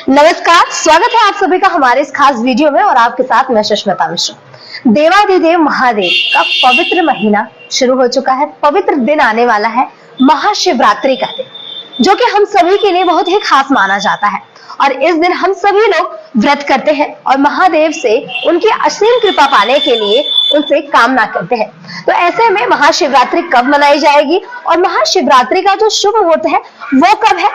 नमस्कार, स्वागत है आप सभी का हमारे इस खास वीडियो में और आपके साथ मैं सुष्मिता मिश्रा। देवाधिदेव महादेव का पवित्र महीना शुरू हो चुका है। पवित्र दिन आने वाला है, महाशिवरात्रि का दिन, जो कि हम सभी के लिए बहुत ही खास माना जाता है। और इस दिन हम सभी लोग व्रत करते हैं और महादेव से उनकी असीम कृपा पाने के लिए उनसे कामना करते हैं। तो ऐसे में महाशिवरात्रि कब मनाई जाएगी और महाशिवरात्रि का जो शुभ मुहूर्त है वो कब है,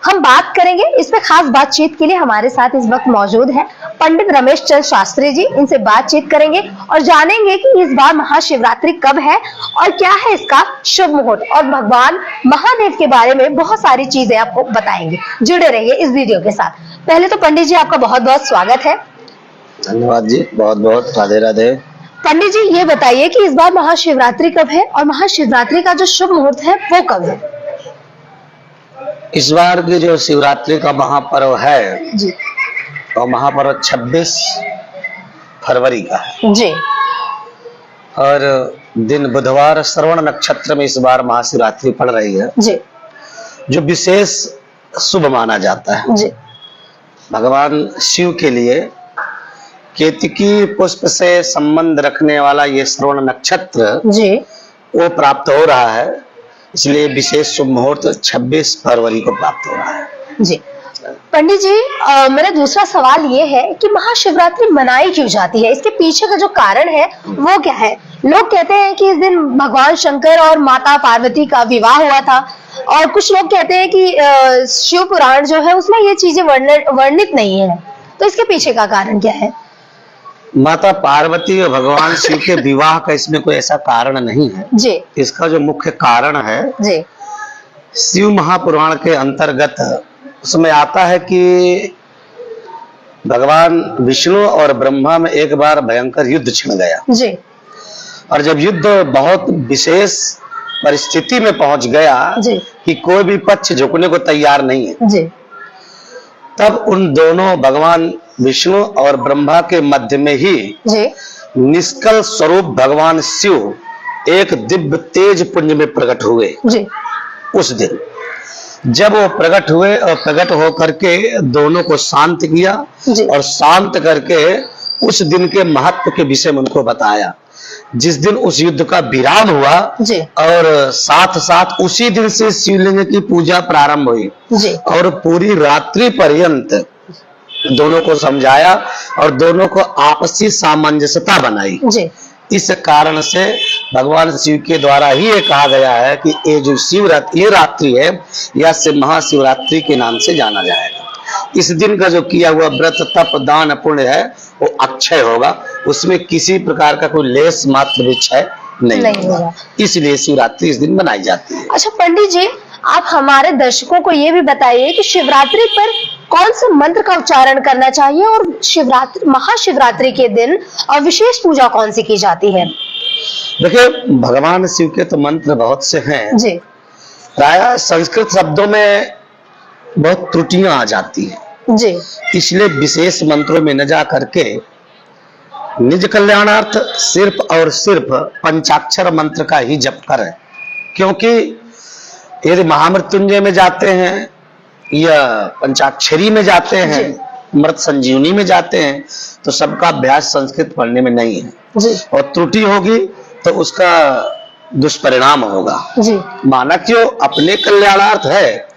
हम बात करेंगे। इस पे खास बातचीत के लिए हमारे साथ इस वक्त मौजूद है पंडित रमेश चंद्र शास्त्री जी। इनसे बातचीत करेंगे और जानेंगे कि इस बार महाशिवरात्रि कब है और क्या है इसका शुभ मुहूर्त, और भगवान महादेव के बारे में बहुत सारी चीजें आपको बताएंगे। जुड़े रहिए इस वीडियो के साथ। पहले तो पंडित जी आपका बहुत बहुत स्वागत है। धन्यवाद जी, बहुत बहुत राधे राधे। पंडित जी ये बताइए कि इस बार महाशिवरात्रि कब है और महाशिवरात्रि का जो शुभ मुहूर्त है वो कब है? इस बार की जो शिवरात्रि का महापर्व है जी, तो महापर्व 26 फरवरी का है जी, और दिन बुधवार श्रवण नक्षत्र में इस बार महाशिवरात्रि पड़ रही है, जी, जो विशेष शुभ माना जाता है। जी, भगवान शिव के लिए केतकी पुष्प से संबंध रखने वाला ये श्रवण नक्षत्र जी, वो प्राप्त हो रहा है, इसलिए विशेष शुभ मुहूर्त 26 फरवरी को प्राप्त हो रहा है। जी। पंडित जी मेरा दूसरा सवाल ये है कि महाशिवरात्रि मनाई क्यों जाती है? इसके पीछे का जो कारण है वो क्या है? लोग कहते हैं कि इस दिन भगवान शंकर और माता पार्वती का विवाह हुआ था, और कुछ लोग कहते हैं कि शिव पुराण जो है उसमें ये चीजें वर्णित नहीं है। तो इसके पीछे का कारण क्या है? माता पार्वती और भगवान शिव के विवाह का इसमें कोई ऐसा कारण नहीं है जी। इसका जो मुख्य कारण है जी। शिव महापुराण के अंतर्गत उसमें आता है कि भगवान विष्णु और ब्रह्मा में एक बार भयंकर युद्ध छिड़ गया जी। और जब युद्ध बहुत विशेष परिस्थिति में पहुंच गया जी। कि कोई भी पक्ष झुकने को तैयार नहीं है, जी। तब उन दोनों भगवान विष्णु और ब्रह्मा के मध्य में ही जी। निष्कल स्वरूप भगवान शिव एक दिव्य तेज पुंज में प्रकट हुए। जी। उस दिन जब वो प्रकट हुए और प्रकट होकर के दोनों को शांत किया जी। और शांत करके उस दिन के महत्व के विषय में उनको बताया। जिस दिन उस युद्ध का विराम हुआ जी। और साथ साथ उसी दिन से शिवलिंग की पूजा प्रारंभ हुई जी। और पूरी रात्रि पर्यंत दोनों को समझाया और दोनों को आपसी सामंजस्यता बनाई। जी। इस कारण से भगवान शिव के द्वारा ही ये कहा गया है कि ये जो शिवरात्रि ये रात्रि है या से महाशिवरात्रि के नाम से जाना जाएगा। इस दिन का जो किया हुआ व्रत तप दान पुण्य है वो अक्षय होगा, उसमें किसी प्रकार का कोई लेस मात्र विक्षय नहीं होगा। इसलिए शिवरात्रि इस दिन मनाई जाती है। अच्छा पंडित जी, आप हमारे दर्शकों को ये भी बताइए कि शिवरात्रि पर कौन से मंत्र का उच्चारण करना चाहिए और शिवरात्रि महाशिवरात्रि के दिन विशेष पूजा कौन सी की जाती है? देखिए, भगवान शिव के तो मंत्र बहुत से हैं जी। प्रायः संस्कृत शब्दों में बहुत त्रुटियां आ जाती हैं, जी। इसलिए विशेष मंत्रों में न जा करके निज कल्याणार्थ सिर्फ और सिर्फ पंचाक्षर मंत्र का ही जप करें। क्योंकि यदि महामृत्युंजय में जाते हैं या पंचाक्षरी में जाते हैं, मृत संजीवनी में जाते हैं, तो सबका अभ्यास संस्कृत पढ़ने में नहीं है जी। और त्रुटि होगी तो उसका दुष्परिणाम होगा। जी। माना क्यों अपने कल्याणार्थ है,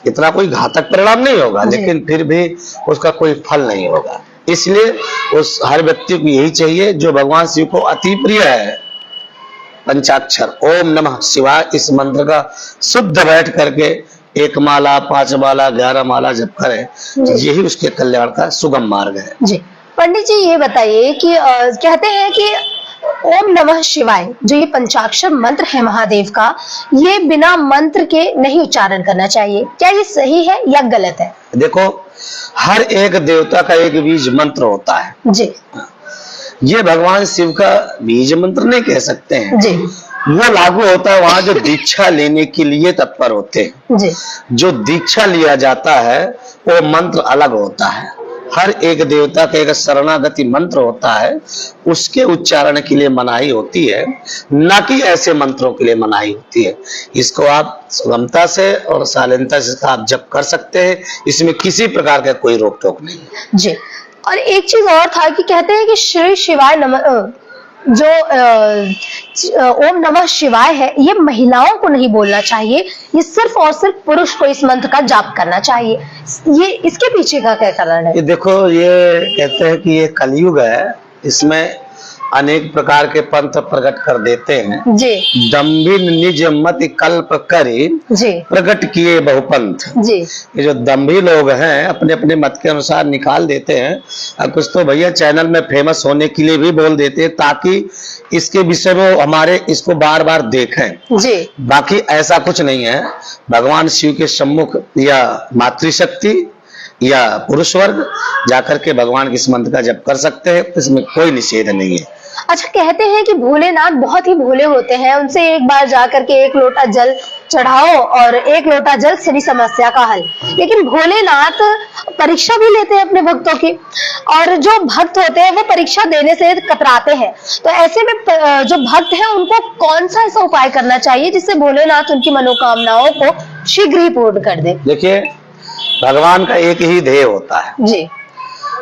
इतना कोई घातक परिणाम नहीं होगा, लेकिन फिर भी उसका कोई फल नहीं होगा। इसलिए उस हर व्यक्ति को यही चाहिए जो भगवान शिव को अति प्रिय है, पंचाक्षर ओम नमः शिवाय इस मंत्र का शुद्ध बैठ करके 1 माला 5 माला 11 माला जप करे, यही उसके कल्याण का सुगम मार्ग है। जी। पंडित जी ये बताइए कि कहते हैं कि ओम नमः शिवाय जो ये पंचाक्षर मंत्र है महादेव का, ये बिना मंत्र के नहीं उच्चारण करना चाहिए, क्या ये सही है या गलत है? देखो, हर एक देवता का एक बीज मंत्र होता है जी। ये भगवान शिव का बीज मंत्र नहीं कह सकते हैं जी। वो लागू होता है वहां जो दीक्षा लेने के लिए तत्पर होते हैं। जी। जो दीक्षा लिया जाता है वो मंत्र अलग होता है हर एक देवता का एक शरणागति मंत्र होता है, उसके उच्चारण के लिए मनाही होती है, न कि ऐसे मंत्रों के लिए मनाही होती है। इसको आप सुगमता से और शालीनता से आप जप कर सकते हैं, इसमें किसी प्रकार का कोई रोक टोक नहीं है। जी। और एक चीज और था कि कहते हैं कि श्री शिवाय नमः जो ओम नमः शिवाय है, ये महिलाओं को नहीं बोलना चाहिए, ये सिर्फ और सिर्फ पुरुष को इस मंत्र का जाप करना चाहिए। ये इसके पीछे का क्या कारण है? ये देखो, ये कहते हैं कि ये कलयुग है, इसमें अनेक प्रकार के पंथ प्रकट कर देते हैं। जी दम्भिन निज मत कल्प करे, जी प्रकट किए बहुपंथ। जी। ये जो दम्भी लोग हैं अपने अपने मत के अनुसार निकाल देते हैं, और कुछ तो भैया चैनल में फेमस होने के लिए भी बोल देते हैं, ताकि इसके विषय में हमारे इसको बार बार देखें। जी। बाकी ऐसा कुछ नहीं है। भगवान शिव के सम्मुख या मातृशक्ति या पुरुष वर्ग जाकर के भगवान के इस मंत्र का जप कर सकते हैं, इसमें कोई निषेध नहीं है। अच्छा, कहते हैं कि भोलेनाथ बहुत ही भोले होते हैं, उनसे एक बार जाकर के एक लोटा जल चढ़ाओ और एक लोटा जल सारी समस्या का हल। लेकिन भोलेनाथ परीक्षा भी लेते हैं अपने भक्तों की, और जो भक्त होते हैं वो परीक्षा देने से कतराते हैं। तो ऐसे में जो भक्त हैं उनको कौन सा ऐसा उपाय करना चाहिए जिससे भोलेनाथ उनकी मनोकामनाओं को शीघ्र ही पूर्ण कर दे? देखिए, भगवान का एक ही ध्येय होता है जी।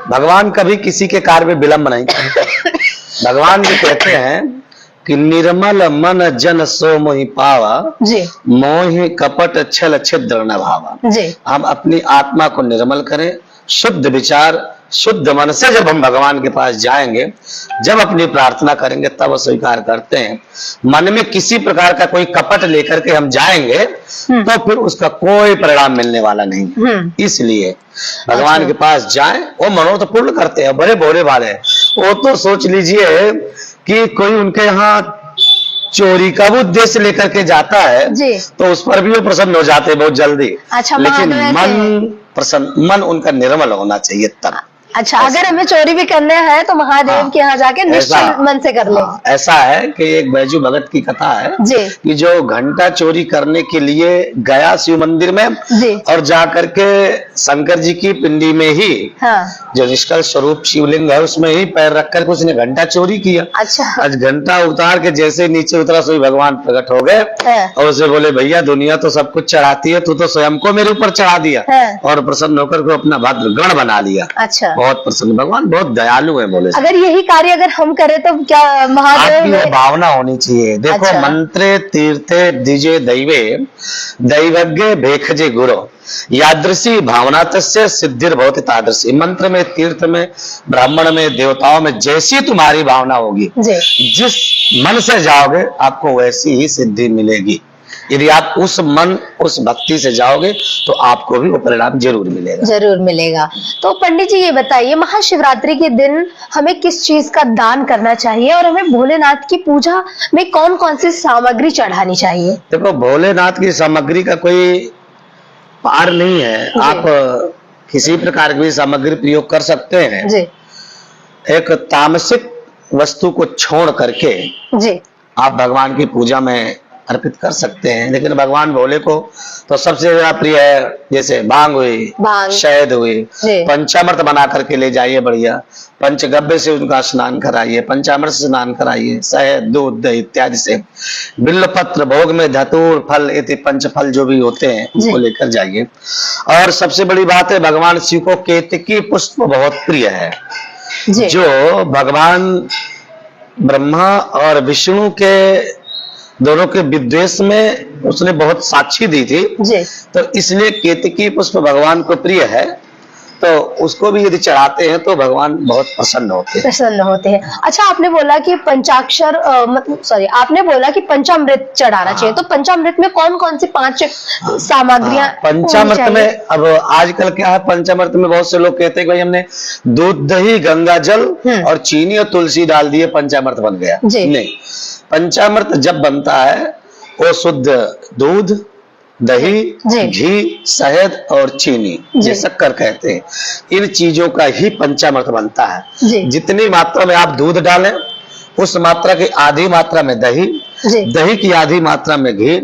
भगवान कभी किसी के कार्य में विलंब नहीं करते। भगवान जी कहते हैं कि निर्मल मन जन सो मोहि पावा, जी। मोहि कपट छल छिद्र न भावा। जी। हम अपनी आत्मा को निर्मल करें, शुद्ध विचार शुद्ध मन से जब हम भगवान के पास जाएंगे, जब अपनी प्रार्थना करेंगे, तब स्वीकार करते हैं। मन में किसी प्रकार का कोई कपट लेकर के हम जाएंगे तो फिर उसका कोई परिणाम मिलने वाला नहीं। इसलिए भगवान के पास जाएं, वो मनोरथ पूर्ण करते हैं। बड़े भोले वाले, वो तो सोच लीजिए कि कोई उनके यहाँ चोरी का वो उद्देश्य लेकर के जाता है जी। तो उस पर भी वो प्रसन्न हो जाते हैं बहुत जल्दी। अच्छा, लेकिन महादेव मन उनका निर्मल होना चाहिए तब। अच्छा, अगर हमें चोरी भी करने हैं तो महादेव के यहाँ जाके निश्चल मन से कर ले। ऐसा है कि एक बैजू भगत की कथा है जी। कि जो घंटा चोरी करने के लिए गया शिव मंदिर में जी। और जाकर के शंकर जी की पिंडी में ही जो निष्कल स्वरूप शिवलिंग है उसमें ही पैर रख कर उसने घंटा चोरी किया। अच्छा। आज घंटा उतार के जैसे नीचे उतरा, सोई भगवान प्रकट हो गए और उसे बोले, भैया दुनिया तो सब कुछ चढ़ाती है, तू तो स्वयं को मेरे ऊपर चढ़ा दिया। और प्रसन्न होकर को अपना भद्र गण बना लिया। अच्छा। बहुत प्रसन्न, भगवान बहुत दयालु है। बोले अगर यही कार्य अगर हम करें तो क्या महादेव आपकी भावना होनी चाहिए। देखो, अच्छा। मंत्रे तीर्थे द्विजे दैवे दैवज्ञ भेखजे गुरु यादृशी भावना तस्य सिद्धिर भवति तादृशी। मंत्र में, तीर्थ में, ब्राह्मण में, देवताओं में जैसी तुम्हारी भावना होगी, जिस मन से जाओगे आपको वैसी ही सिद्धि मिलेगी। यदि आप उस मन उस भक्ति से जाओगे तो आपको भी वो परिणाम जरूर मिलेगा। जरूर मिलेगा। तो पंडित जी ये बताइए, महाशिवरात्रि के दिन हमें किस चीज का दान करना चाहिए और हमें भोलेनाथ की पूजा में कौन कौन सी सामग्री चढ़ानी चाहिए? देखो, भोलेनाथ की सामग्री का कोई पार नहीं है। आप किसी प्रकार की सामग्री प्रयोग कर सकते हैं जी। एक तामसिक वस्तु को छोड़ करके जी आप भगवान की पूजा में अर्पित कर सकते हैं। लेकिन भगवान भोले को तो सबसे ज्यादा प्रिय है, जैसे भांग हुई, शहद हुई, पंचामृत बना करके ले जाइए बढ़िया, पंचगव्य से उनका स्नान कराइए, पंचामृत से स्नान कराइए, शहद, दूध, दही इत्यादि से, बिल्वपत्र, भोग में धतूर, फल इति पंचफल जो भी होते हैं उनको लेकर जाइए। और सबसे बड़ी बात है, भगवान शिव को केतकी पुष्प बहुत प्रिय है, जो भगवान ब्रह्मा और विष्णु के दोनों के विद्वेष में उसने बहुत साक्षी दी थी जी। तो इसलिए केतकी पुष्प भगवान को प्रिय है, तो उसको भी यदि चढ़ाते हैं तो भगवान बहुत प्रसन्न होते हैं। अच्छा, आपने बोला कि पंचाक्षर आपने बोला कि पंचामृत चढ़ाना चाहिए, तो पंचामृत में कौन कौन सी 5 सामग्रियां? पंचामृत में अब आजकल क्या है, पंचामृत में बहुत से लोग कहते हैं कि भाई हमने दूध, दही, गंगा जल और चीनी और तुलसी डाल दिए, पंचामृत बन गया। नहीं, पंचामृत जब बनता है वो शुद्ध दूध, दही, घी, शहद और चीनी, ये शक्कर कहते हैं, इन चीजों का ही पंचामृत बनता है। जितनी मात्रा में आप दूध डालें उस मात्रा की आधी मात्रा में दही, दही की आधी मात्रा में घी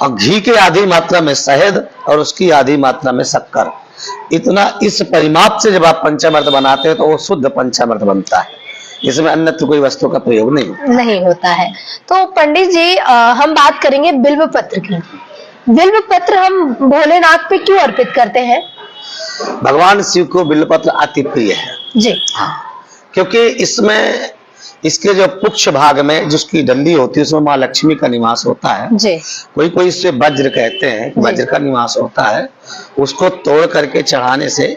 और घी की आधी मात्रा में शहद और उसकी आधी मात्रा में शक्कर, इतना इस परिमाप से जब आप पंचामृत बनाते हैं तो वो शुद्ध पंचामृत बनता है, इसमें अन्यत्र कोई वस्तु का प्रयोग नहीं होता है। तो पंडित जी हम बात करेंगे बिल्व पत्र की। बिल्व पत्र हम भोलेनाथ पे क्यों अर्पित करते हैं? भगवान शिव को बिल्वपत्र अति प्रिय है जी। हाँ, क्योंकि इसमें इसके जो पुच्छ भाग में जिसकी डंडी होती है उसमें माँ लक्ष्मी का निवास होता है जी। कोई इससे वज्र कहते हैं, वज्र का निवास होता है, उसको तोड़ करके चढ़ाने से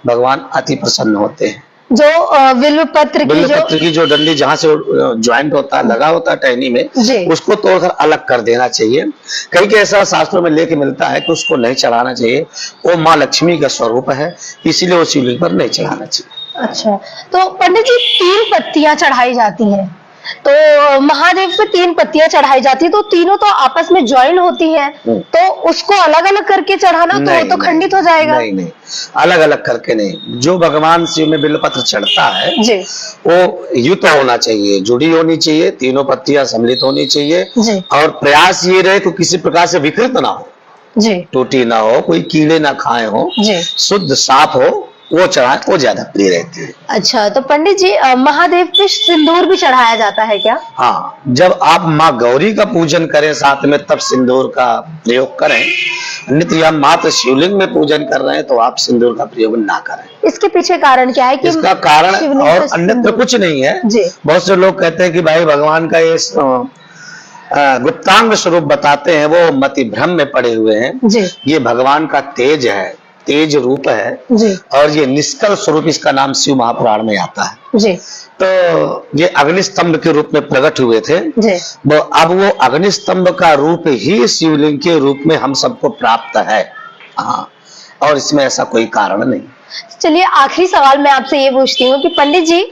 भगवान अति प्रसन्न होते हैं। जो बिल्व पत्र की जो डंडी जहाँ से ज्वाइंट होता है, लगा होता है टहनी में, उसको तोड़कर अलग कर देना चाहिए। कई के ऐसा शास्त्रों में लेके मिलता है कि उसको नहीं चढ़ाना चाहिए, वो माँ लक्ष्मी का स्वरूप है, इसीलिए वो शिवलिंग पर नहीं चढ़ाना चाहिए। अच्छा, तो पंडित जी 3 पत्तियां चढ़ाई जाती हैं, तो महादेव पे 3 पत्तियां चढ़ाई जाती है, तो तीनों तो आपस में ज्वाइन होती हैं, तो उसको अलग अलग करके चढ़ाना तो खंडित हो जाएगा। नहीं, अलग अलग करके नहीं। जो भगवान शिव में बिल्वपत्र चढ़ता है जी, वो युक्त होना चाहिए, जुड़ी होनी चाहिए, तीनों पत्तियां सम्मिलित होनी चाहिए जी। और प्रयास ये रहे कि किसी प्रकार से विकृत ना हो जी, टूटी ना हो, कोई कीड़े ना खाए हो जी, शुद्ध साफ हो, वो चढ़ाए, वो ज्यादा प्रिय रहती है। अच्छा, तो पंडित जी महादेव पे सिंदूर भी चढ़ाया जाता है क्या? हाँ, जब आप माँ गौरी का पूजन करें साथ में तब सिंदूर का प्रयोग करें, अन्यथा हम मात्र शिवलिंग में पूजन कर रहे हैं तो आप सिंदूर का प्रयोग ना करें। इसके पीछे कारण क्या है? कि इसका कारण और अन्यत्र कुछ नहीं है। बहुत से लोग कहते हैं कि भाई भगवान का ये गुप्तांग स्वरूप बताते हैं, वो मति भ्रम में पड़े हुए हैं जी। ये भगवान का तेज है, तेज रूप है जी। और ये निष्कल स्वरूप, इसका नाम शिव महापुराण में आता है जी। तो ये अग्निस्तंभ के रूप में प्रकट हुए थे जी। अब वो अग्निस्तंभ का रूप ही शिवलिंग के रूप में हम सबको प्राप्त है। हाँ, और इसमें ऐसा कोई कारण नहीं। चलिए, आखिरी सवाल मैं आपसे ये पूछती हूँ कि पंडित जी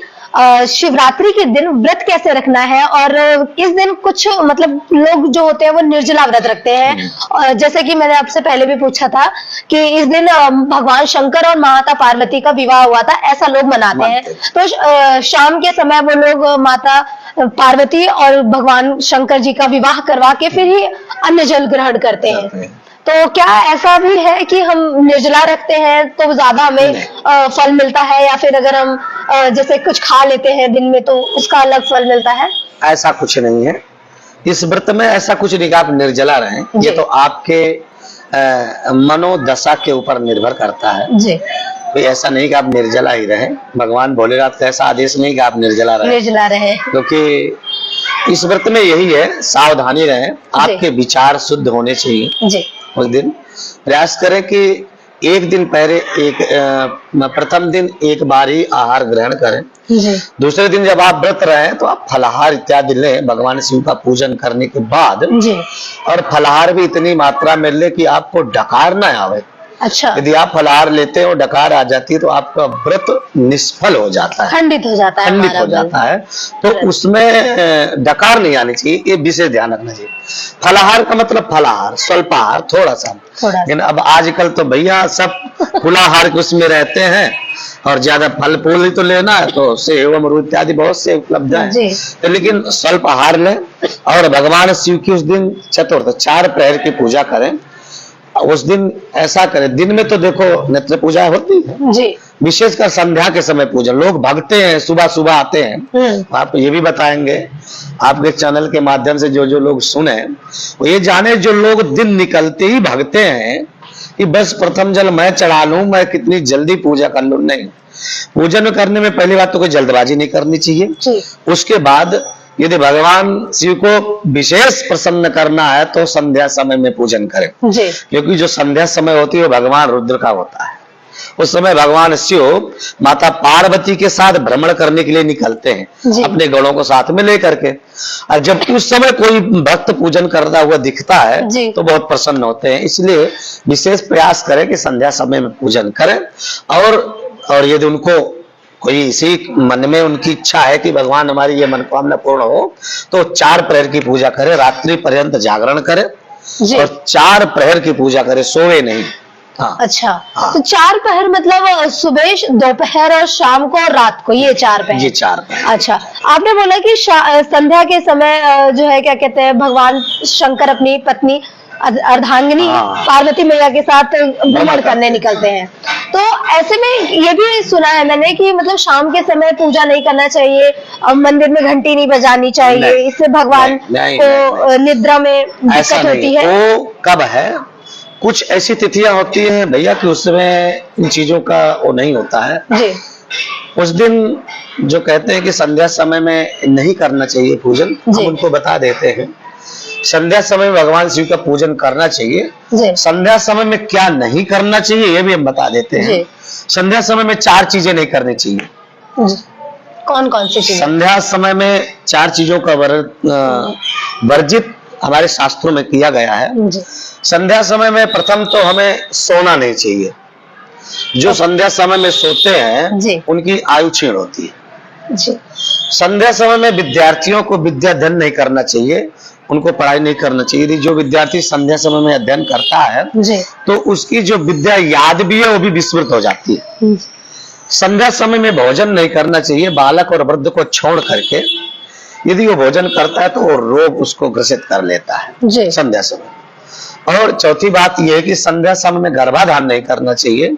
शिवरात्रि के दिन व्रत कैसे रखना है? और इस दिन कुछ मतलब लोग जो होते हैं वो निर्जला व्रत रखते हैं, जैसे कि मैंने आपसे पहले भी पूछा था कि इस दिन भगवान शंकर और माता पार्वती का विवाह हुआ था, ऐसा लोग मनाते हैं। तो शाम के समय वो लोग माता पार्वती और भगवान शंकर जी का विवाह करवा के फिर ही अन्न जल ग्रहण करते हैं। तो क्या ऐसा भी है कि हम निर्जला रखते हैं तो ज्यादा हमें फल मिलता है, या फिर अगर हम जैसे कुछ खा लेते हैं दिन में तो उसका अलग फल मिलता है? ऐसा कुछ नहीं है इस व्रत में, ऐसा कुछ नहीं कि आप निर्जला रहें। ये तो आपके मनोदशा के ऊपर निर्भर करता है जी। तो ऐसा नहीं कि आप निर्जला ही रहें, भगवान भोलेनाथ का ऐसा आदेश नहीं कि आप निर्जला रहें, क्योंकि इस व्रत में यही है, सावधानी रहें, आपके विचार शुद्ध होने चाहिए जी। उस दिन प्रयास करें कि एक दिन पहले प्रथम दिन एक बार ही आहार ग्रहण करें जी। दूसरे दिन जब आप व्रत रहे तो आप फलाहार इत्यादि लें भगवान शिव का पूजन करने के बाद जी। और फलाहार भी इतनी मात्रा में ले कि आपको डकार न आवे। अच्छा, यदि आप फलाहार लेते हो डकार आ जाती है तो आपका व्रत निष्फल हो जाता है, खंडित हो जाता है। तो उसमें डकार नहीं आनी चाहिए, ये विशेष ध्यान रखना चाहिए। फलाहार का मतलब फलाहार, स्वल्पाहार, थोड़ा सा। लेकिन अब आजकल तो भैया सब फुलाहार के उसमें रहते हैं और ज्यादा फल फूल ही तो लेना है, तो सेब अमरूद इत्यादि बहुत से उपलब्ध है। तो लेकिन स्वल्प आहार लें और भगवान शिव की उस दिन चतुर्थ 4 प्रहर की पूजा करें। उस दिन ऐसा करें, दिन में तो देखो नित्य पूजा होती है जी, विशेषकर संध्या के समय पूजन। लोग भागते हैं, सुबह सुबह आते हैं। आप ये भी बताएंगे आपके चैनल के माध्यम से, जो जो लोग सुने वो ये जाने, जो लोग दिन निकलते ही भागते हैं कि बस प्रथम जल मैं चढ़ा लूं, मैं कितनी जल्दी पूजा कर लूं। नहीं, पूजन करने में पहली बात तो कोई जल्दबाजी नहीं करनी चाहिए। उसके बाद यदि भगवान शिव को विशेष प्रसन्न करना है तो संध्या समय में पूजन करें जी। क्योंकि जो संध्या समय होती है वो भगवान रुद्र का होता है। उस समय भगवान शिव माता पार्वती के साथ भ्रमण करने के लिए निकलते हैं अपने गणों को साथ में लेकर के। और जब उस समय कोई भक्त पूजन करता हुआ दिखता है तो बहुत प्रसन्न होते हैं। इसलिए विशेष प्रयास करें कि संध्या समय में पूजन करें। और यदि उनको कोई इसी मन में उनकी इच्छा है कि भगवान हमारी ये मनोकामना पूर्ण हो तो 4 प्रहर की पूजा करें, रात्रि पर्यंत जागरण करें और 4 प्रहर की पूजा करें, सोए नहीं। हाँ। अच्छा, हाँ। तो 4 प्रहर मतलब सुबह, दोपहर और शाम को और रात को, ये 4 प्रहर? ये 4 प्रहर। अच्छा, आपने बोला कि संध्या के समय जो है क्या कहते हैं भगवान शंकर अपनी पत्नी अर्धांगिनी हाँ। पार्वती मैया के साथ भ्रमण करने निकलते हैं। तो ऐसे में ये भी सुना है मैंने कि मतलब शाम के समय पूजा नहीं करना चाहिए और मंदिर में घंटी नहीं बजानी चाहिए, नहीं, इससे भगवान नहीं, को निद्रा में ऐसा दिक्कत होती नहीं। है। वो कब है, कुछ ऐसी तिथियां होती है भैया कि उस समय इन चीजों का वो नहीं होता है। जी उस दिन जो कहते हैं कि संध्या समय में नहीं करना चाहिए पूजन, जी। हम उनको बता देते हैं। संध्या समय में भगवान शिव का पूजन करना चाहिए। जी संध्या समय में क्या नहीं करना चाहिए ये भी हम बता देते हैं। जी। संध्या समय में 4 चीजें नहीं करनी चाहिए। जी। कौन कौन सी चीजें? संध्या समय में 4 चीजों का वर्जित हमारे शास्त्रों में किया गया है। जी संध्या समय में प्रथम तो हमें सोना नहीं चाहिए। जो संध्या समय में सोते हैं जी। उनकी आयु क्षीण होती है। जी संध्या समय में विद्यार्थियों को विद्या अध्ययन नहीं करना चाहिए, उनको पढ़ाई नहीं करना चाहिए। यदि जो विद्यार्थी संध्या समय में अध्ययन करता है जी तो उसकी जो विद्या याद भी है वो भी विस्मृत हो जाती है। संध्या समय में भोजन नहीं करना चाहिए। बालक और वृद्ध को छोड़ करके यदि वो भोजन करता है तो वो रोग उसको ग्रसित कर लेता है जी संध्या समय। और चौथी बात यह है कि संध्या समय में गर्भाधान नहीं करना चाहिए।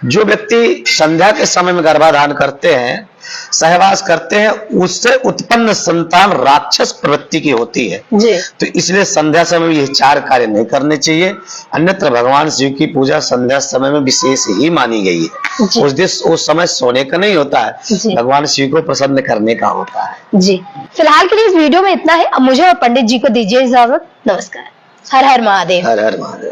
जो व्यक्ति संध्या के समय में गर्भाधान करते हैं, सहवास करते हैं, उससे उत्पन्न संतान राक्षस प्रवृत्ति की होती है। जी तो इसलिए संध्या समय में ये 4 कार्य नहीं करने चाहिए। अन्यत्र भगवान शिव की पूजा संध्या समय में विशेष ही मानी गई है। जी। उस समय सोने का नहीं होता है, जी। भगवान शिव को प्रसन्न करने का होता है। जी फिलहाल के लिए इस वीडियो में इतना है। अब मुझे और पंडित जी को दीजिए इजाजत। नमस्कार। हर हर महादेव। हर हर महादेव।